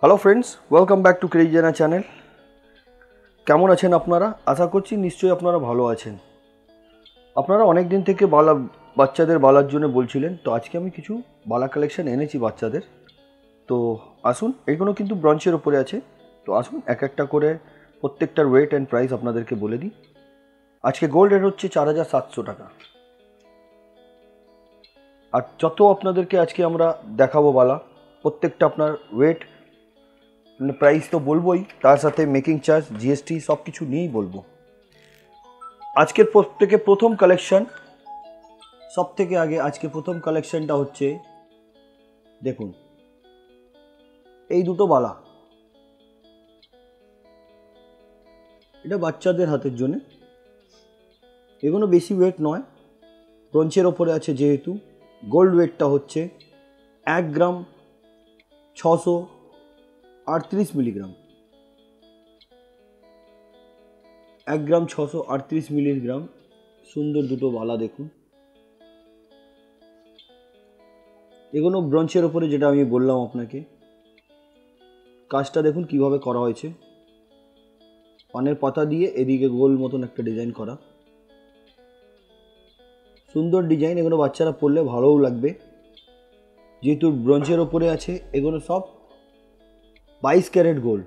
Hello friends, welcome back to crazy জানা channel. কেমন আছেন আপনারা? আশা করছি নিশ্চয়ই আপনারা ভালো আছেন। আপনারা অনেক দিন থেকে বাচ্চাদের বালার জন্য বলছিলেন, তো আজকে আমি কিছু বালা কালেকশন এনেছি বাচ্চাদের। তো আসুন, এগুলো কিন্তু ব্রঞ্চের ওপরে আছে। তো আসুন এক একটা করে প্রত্যেকটার ওয়েট অ্যান্ড প্রাইস আপনাদেরকে বলে দিই। আজকে গোল্ড রেট হচ্ছে 4,700 টাকা। আর যত আপনাদেরকে আজকে আমরা দেখাবো বালা, প্রত্যেকটা আপনার ওয়েট প্রাইস তো বলবোই, তার সাথে মেকিং চার্জ, জিএসটি সব কিছু নিয়েই বলবো। আজকের থেকে প্রথম কালেকশন, সব থেকে আগে আজকে প্রথম কালেকশনটা হচ্ছে, দেখুন এই দুটো বালা, এটা বাচ্চাদের হাতের জন্য। এগুলো বেশি ওয়েট নয়, ব্রঞ্চের ওপরে আছে যেহেতু। গোল্ড ওয়েটটা হচ্ছে 1 গ্রাম 638 মিলিগ্রাম। 1 গ্রাম 638 মিলিগ্রাম। সুন্দর দুটো বালা দেখুন। এগুলো ব্রঞ্চের ওপরে, যেটা আমি বললাম আপনাকে। কাজটা দেখুন কিভাবে করা হয়েছে। পানের পাতা দিয়ে এদিকে গোল মতন একটা ডিজাইন করা, সুন্দর ডিজাইন। এগুলো বাচ্চারা পরলে ভালোও লাগবে, যেহেতু ব্রঞ্চের ওপরে আছে। এগুলো সব 22 ক্যারেট গোল্ড।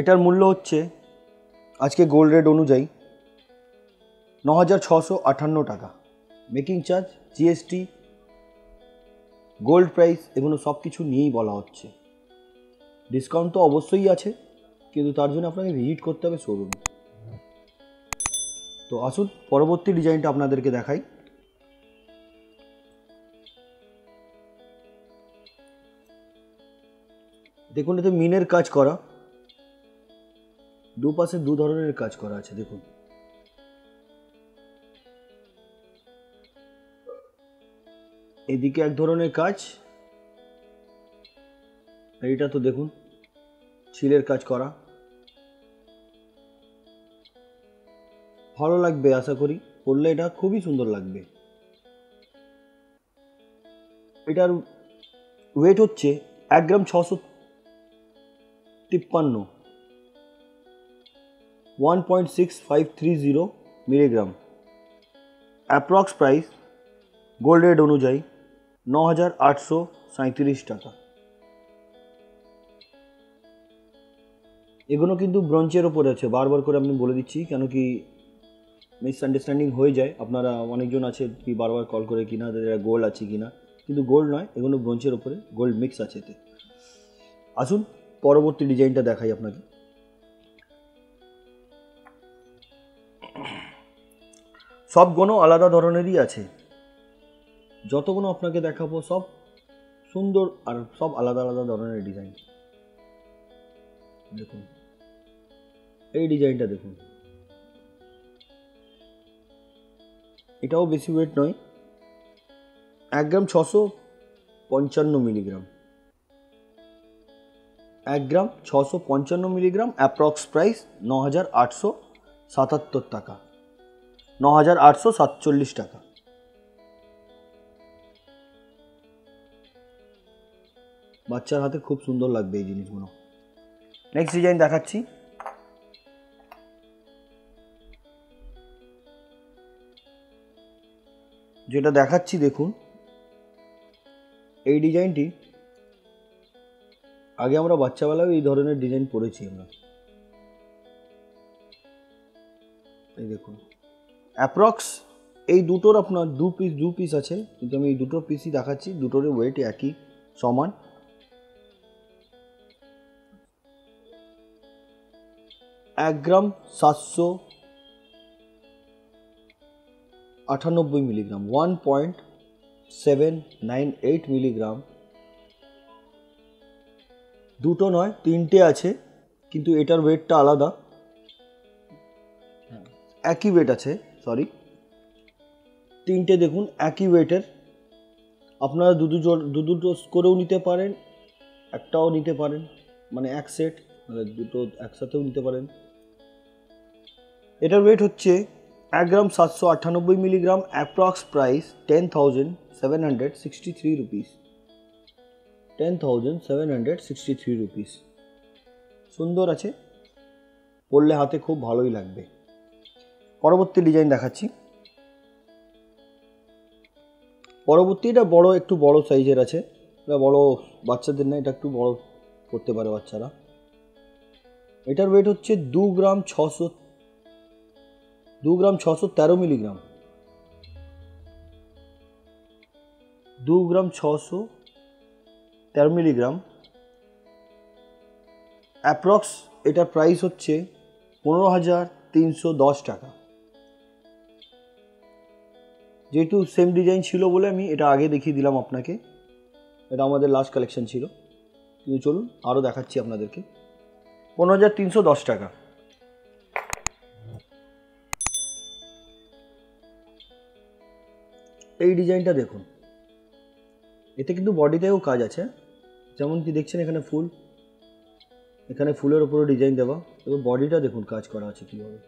এটার মূল্য হচ্ছে আজকে গোল্ড রেট অনুযায়ী 9,658 টাকা। Making charge, GST, gold price, এগুলো সব কিছু নিয়েই বলা হচ্ছে। ডিসকাউন্ট তো অবশ্যই আছে, কিন্তু তার জন্য আপনাকে ভিজিট করতে হবে শোরুম। তো আসুন পরবর্তী ডিজাইনটা আপনাদেরকে দেখাই। দেখুন, এতে মিনের কাজ করা, দুপাশে দু ধরনের কাজ করা আছে। দেখুন, এদিকে এক ধরনের কাজ, এইটা তো দেখুন ছিলের কাজ করা। ভালো লাগবে আশা করি, পরলে এটা খুবই সুন্দর লাগবে। এটার ওয়েট হচ্ছে 1 গ্রাম 653, 1.6530 milligram. Approx price gold rate অনুযায়ী 9,837 টাকা। এগুলো কিন্তু ব্রঞ্চের ওপরে আছে, বারবার করে আমি বলে দিচ্ছি, কেন কি মিসআন্ডারস্ট্যান্ডিং হয়ে যায়। আপনারা অনেকজন আছে কি বারবার কল করে কিনা গোল্ড আছে কিনা, কিন্তু গোল্ড নয়, এগুলো ব্রঞ্চের ওপরে, গোল্ড মিক্স আছে এতে। আসুন পরবর্তী ডিজাইনটা দেখাই আপনাকে। সবগুলো আলাদা ধরনেরই আছে, যতগুলো আপনাকে দেখাবো সব সুন্দর আর সব আলাদা আলাদা ধরনের ডিজাইন। দেখুন এই ডিজাইনটা দেখুন, এটাও বেশি ওয়েট নয়, 1 গ্রাম 655 মিলিগ্রাম। 1 গ্রাম 655 মিলিগ্রাম। অ্যাপ্রক্স প্রাইস 9,877 টাকা, 9,847 টাকা। বাচ্চার হাতে খুব সুন্দর লাগবে এই জিনিসগুলো। নেক্সট ডিজাইন দেখাচ্ছি। যেটা দেখাচ্ছি দেখুন, এই ডিজাইনটি আগে আমরা বাচ্চাবেলাও এই ধরনের ডিজাইন পরেছি আমরা। এই দেখুন, অ্যাপ্রক্স এই দুটোর আপনার দু পিস আছে, কিন্তু আমি এই দুটো পিসই দেখাচ্ছি। দুটোর ওয়েট একই সমান। এক গ্রাম 798 মিলিগ্রাম, 1.798 মিলিগ্রাম। দুটো নয়, তিনটে আছে, কিন্তু এটার ওয়েটটা আলাদা। একই ওয়েট আছে, সরি, তিনটে দেখুন একই ওয়েটের। আপনারা দুটো করেও নিতে পারেন, একটাও নিতে পারেন, মানে এক সেট, মানে দুটো একসাথেও নিতে পারেন। এটার ওয়েট হচ্ছে 1 গ্রাম 798 milligram. Approx price 10,763 rupees. 10,763 rupees. সুন্দর আছে, পরলে হাতে খুব ভালোই লাগবে। পরবর্তী ডিজাইন দেখাচ্ছি। পরবর্তী এটা বড়, একটু বড় সাইজের আছে। এটা বড় বাচ্চাদের না, এটা একটু বড় করতে পারে বাচ্চারা। এটার ওয়েট হচ্ছে 2 গ্রাম 613 মিলিগ্রাম। 2 গ্রাম 613 মিলিগ্রাম। অ্যাপ্রক্স এটার প্রাইস হচ্ছে 15,310 টাকা। যেহেতু সেম ডিজাইন ছিল বলে আমি এটা আগে দেখিয়ে দিলাম আপনাকে। এটা আমাদের লাস্ট কালেকশন ছিল, কিন্তু চলুন আরও দেখাচ্ছি আপনাদেরকে। 15,310 টাকা। এই ডিজাইনটা দেখুন, এতে কিন্তু বডিতেও কাজ আছে। যেমন কি দেখছেন এখানে ফুল, এখানে ফুলের উপরে ডিজাইন দেওয়া, এবং বডিটা দেখুন কাজ করা আছে কীভাবে।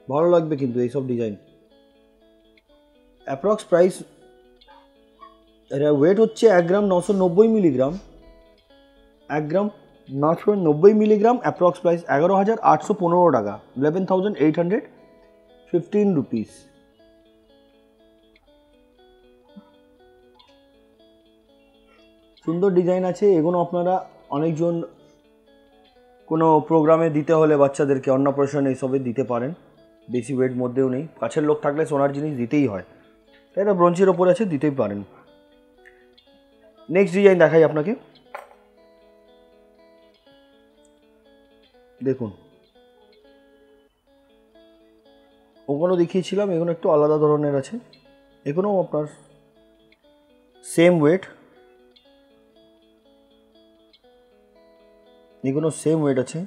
ভালো লাগবে কিন্তু এইসব ডিজাইন। অ্যাপ্রক্স প্রাইস, এর ওয়েট হচ্ছে 1 গ্রাম 990 মিলিগ্রাম। 1 গ্রাম 990 মিলিগ্রাম। অ্যাপ্রক্স প্রাইস 11,815 টাকা, 11,815 রুপিস। সুন্দর ডিজাইন আছে। এগুলো আপনারা অনেকজন কোনো প্রোগ্রামে দিতে হলে বাচ্চাদেরকে, অন্নপ্রাশন এইসবে দিতে পারেন। বেশি ওয়েট মধ্যেও নেই, কাছের লোক থাকলে সোনার জিনিস দিতেই হয়। এটা ব্রোঞ্জের ওপর আছে, দিতেই পারেন। নেক্সট ডিজাইন দেখাই আপনাকে। দেখুন, ওগুলো দেখিয়েছিলাম, এগুলো একটু আলাদা ধরনের আছে। এগুলো আপনার সেম ওয়েট, এগুলো সেম ওয়েট আছে,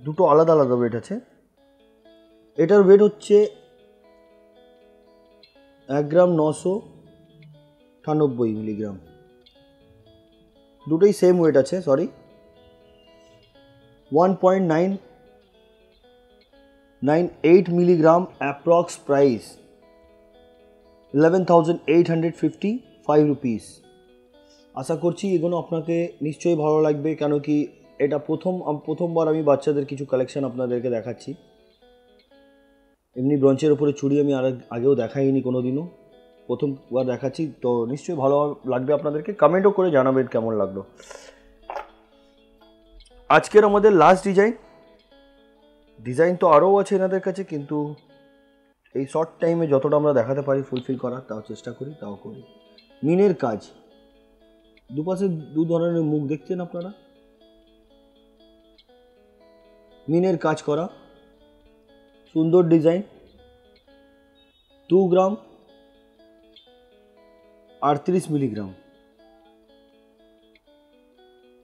দুটো আলাদা আলাদা ওয়েট আছে। এটার ওয়েট হচ্ছে 1 গ্রাম 998 মিলিগ্রাম। দুটোই সেম ওয়েট আছে, sorry. 1.998 milligram. Approx price 11,855 rupees. আশা করছি এগুলো আপনাকে নিশ্চয়ই ভালো লাগবে, কেন কি এটা প্রথমবার আমি বাচ্চাদের কিছু কালেকশন আপনাদেরকে দেখাচ্ছি। এমনি ব্রঞ্চের উপরে চুড়ি আমি আগেও দেখাইনি কোনো দিনও, প্রথমবার দেখাচ্ছি। তো নিশ্চয়ই ভালো লাগবে আপনাদেরকে। কমেন্টও করে জানাবেন কেমন লাগলো। আজকের আমাদের লাস্ট ডিজাইন তো আরও আছে এনাদের কাছে, কিন্তু এই শর্ট টাইমে যতটা আমরা দেখাতে পারি ফুলফিল করার তাও চেষ্টা করি, তাও করি। মিনের কাজ, দুপাশে দু ধরনের মুখ দেখছেন আপনারা, মিনের কাজ করা সুন্দর ডিজাইন। 2 গ্রাম 38 milligram.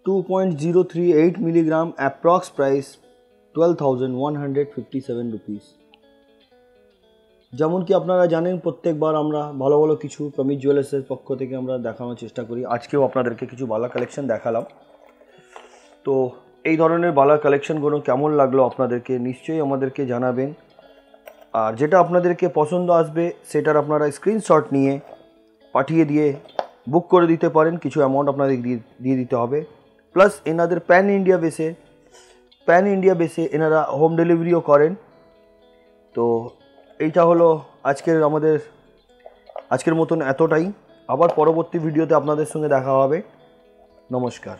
2.038 milligram. Approx price 12,157 rupees. যেমন কি আপনারা জানেন, প্রত্যেকবার আমরা ভালো ভালো কিছু প্রমিত জুয়েলার্সের পক্ষ থেকে আমরা দেখানোর চেষ্টা করি। আজকেও আপনাদেরকে কিছু বালা কালেকশন দেখালাম। তো এই ধরনের বালা কালেকশনগুলো কেমন লাগলো আপনাদেরকে নিশ্চয়ই আমাদেরকে জানাবেন। আর যেটা আপনাদেরকে পছন্দ আসবে সেটার আপনারা স্ক্রিনশট নিয়ে পাঠিয়ে দিয়ে বুক করে দিতে পারেন। কিছু অ্যামাউন্ট আপনাদের দিয়ে দিতে হবে। প্লাস এনাদের প্যান ইন্ডিয়া বেসে এনারা হোম ডেলিভারিও করেন। তো এইটা হলো আজকের মতন এতটাই। আবার পরবর্তী ভিডিওতে আপনাদের সঙ্গে দেখা হবে। নমস্কার।